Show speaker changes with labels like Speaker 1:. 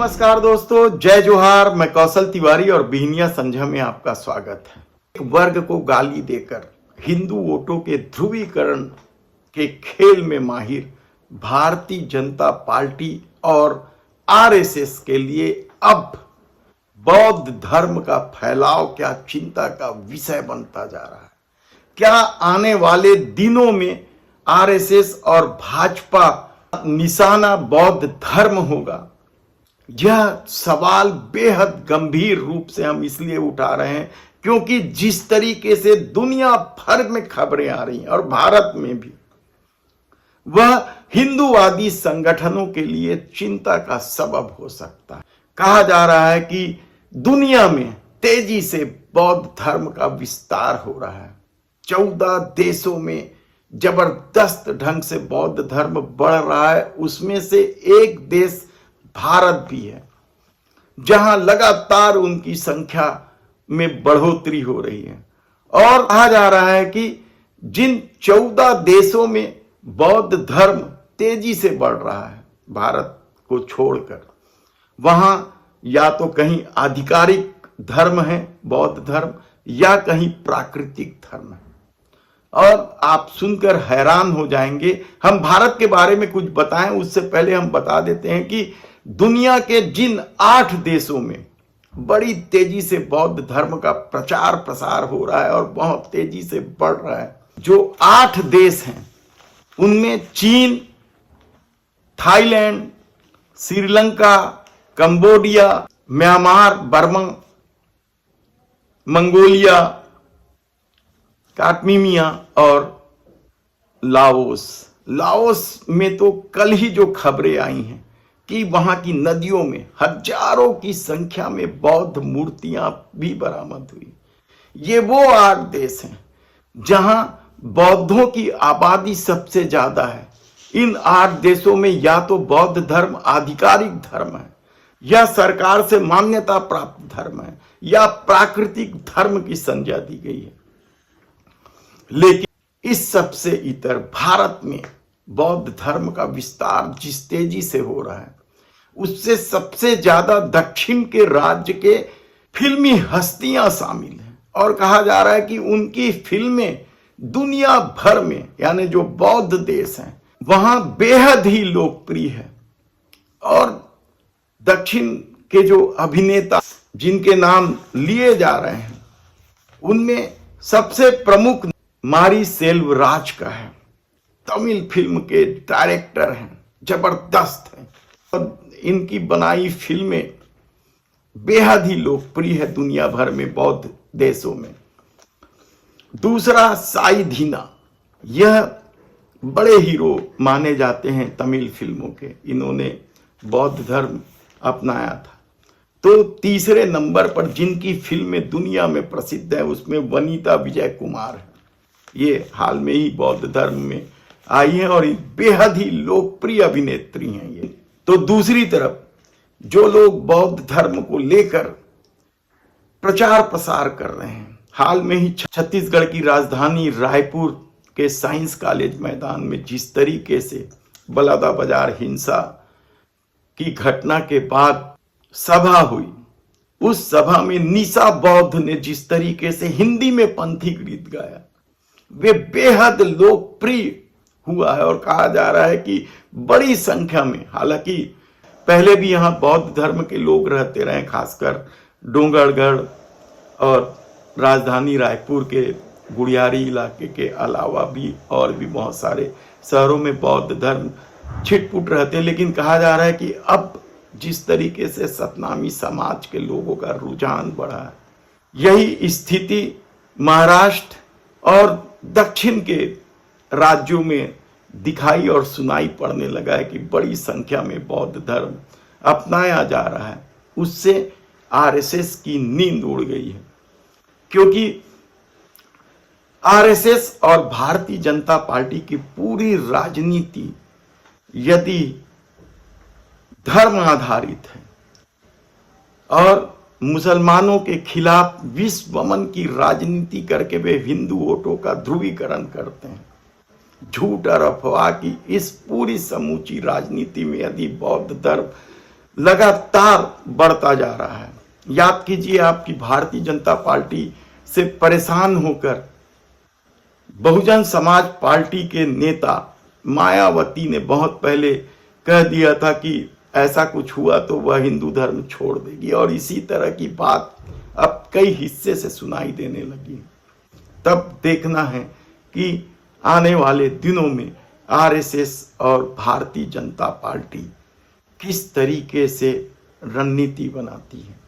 Speaker 1: नमस्कार दोस्तों, जय जोहार। मैं कौशल तिवारी और बिहनिया संझा में आपका स्वागत है। एक वर्ग को गाली देकर हिंदू वोटों के ध्रुवीकरण के खेल में माहिर भारतीय जनता पार्टी और आरएसएस के लिए अब बौद्ध धर्म का फैलाव क्या चिंता का विषय बनता जा रहा है। क्या आने वाले दिनों में आरएसएस और भाजपा निशाना बौद्ध धर्म होगा? यह सवाल बेहद गंभीर रूप से हम इसलिए उठा रहे हैं क्योंकि जिस तरीके से दुनिया भर में खबरें आ रही हैं और भारत में भी, वह हिंदूवादी संगठनों के लिए चिंता का सबब हो सकता है। कहा जा रहा है कि दुनिया में तेजी से बौद्ध धर्म का विस्तार हो रहा है। 14 देशों में जबरदस्त ढंग से बौद्ध धर्म बढ़ रहा है। उसमें से एक देश भारत भी है, जहां लगातार उनकी संख्या में बढ़ोतरी हो रही है। और कहा जा रहा है कि जिन 14 देशों में बौद्ध धर्म तेजी से बढ़ रहा है भारत को छोड़कर, वहां या तो कहीं आधिकारिक धर्म है बौद्ध धर्म या कहीं प्राकृतिक धर्म है। और आप सुनकर हैरान हो जाएंगे। हम भारत के बारे में कुछ बताएं उससे पहले हम बता देते हैं कि दुनिया के जिन 8 देशों में बड़ी तेजी से बौद्ध धर्म का प्रचार प्रसार हो रहा है और बहुत तेजी से बढ़ रहा है, जो 8 देश हैं उनमें चीन, Thailand, Sri Lanka, Cambodia, Myanmar, Burma, Mongolia, काटमीमिया और लाओस में तो कल ही जो खबरें आई हैं कि वहां की नदियों में हजारों की संख्या में बौद्ध मूर्तियां भी बरामद हुई। ये वो 8 देश हैं जहां बौद्धों की आबादी सबसे ज्यादा है। इन 8 देशों में या तो बौद्ध धर्म आधिकारिक धर्म है, या सरकार से मान्यता प्राप्त धर्म है, या प्राकृतिक धर्म की संज्ञा दी गई है। लेकिन इस सबसे इतर भारत में बौद्ध धर्म का विस्तार जिस तेजी से हो रहा है, उससे सबसे ज्यादा दक्षिण के राज्य के फिल्मी हस्तियां शामिल हैं। और कहा जा रहा है कि उनकी फिल्में दुनिया भर में, यानी जो बौद्ध देश हैं, वहां बेहद ही लोकप्रिय है। और दक्षिण के जो अभिनेता जिनके नाम लिए जा रहे हैं, उनमें सबसे प्रमुख मारी सेल्वराज का है। तमिल फिल्म के डायरेक्टर हैं, जबरदस्त हैं और इनकी बनाई फिल्में बेहद ही लोकप्रिय है दुनिया भर में बौद्ध देशों में। दूसरा साई धीना, यह बड़े हीरो माने जाते हैं तमिल फिल्मों के, इन्होंने बौद्ध धर्म अपनाया था। तो तीसरे नंबर पर जिनकी फिल्में दुनिया में प्रसिद्ध है उसमें वनिता विजय कुमार है। ये हाल में ही बौद्ध धर्म में आई हैं और बेहद ही लोकप्रिय अभिनेत्री हैं ये। तो दूसरी तरफ जो लोग बौद्ध धर्म को लेकर प्रचार प्रसार कर रहे हैं, हाल में ही छत्तीसगढ़ की राजधानी रायपुर के साइंस कॉलेज मैदान में जिस तरीके से बलादाबाजार हिंसा की घटना के बाद सभा हुई, उस सभा में निशा बौद्ध ने जिस तरीके से हिंदी में पंथी गीत गाया, वे बेहद लोकप्रिय हुआ है। और कहा जा रहा है कि बड़ी संख्या में, हालांकि पहले भी यहां बौद्ध धर्म के लोग रहते रहे, खासकर डोंगरगढ़ और राजधानी रायपुर के गुड़ियारी इलाके के अलावा भी और भी बहुत सारे शहरों में बौद्ध धर्म छिटपुट रहते हैं। लेकिन कहा जा रहा है कि अब जिस तरीके से सतनामी समाज के लोगों का रुझान बढ़ा है, यही स्थिति महाराष्ट्र और दक्षिण के राज्यों में दिखाई और सुनाई पड़ने लगा है कि बड़ी संख्या में बौद्ध धर्म अपनाया जा रहा है। उससे आरएसएस की नींद उड़ गई है, क्योंकि आरएसएस और भारतीय जनता पार्टी की पूरी राजनीति यदि धर्म आधारित है और मुसलमानों के खिलाफ विश्व वमन की राजनीति करके वे हिंदू वोटों का ध्रुवीकरण करते हैं, झूठ और अफवाह की इस पूरी समूची राजनीति में यदि बौद्ध धर्म लगातार बढ़ता जा रहा है। याद कीजिए, आपकी भारतीय जनता पार्टी से परेशान होकर बहुजन समाज पार्टी के नेता मायावती ने बहुत पहले कह दिया था कि ऐसा कुछ हुआ तो वह हिंदू धर्म छोड़ देगी, और इसी तरह की बात अब कई हिस्से से सुनाई देने लगी। तब देखना है कि आने वाले दिनों में आरएसएस और भारतीय जनता पार्टी किस तरीके से रणनीति बनाती है।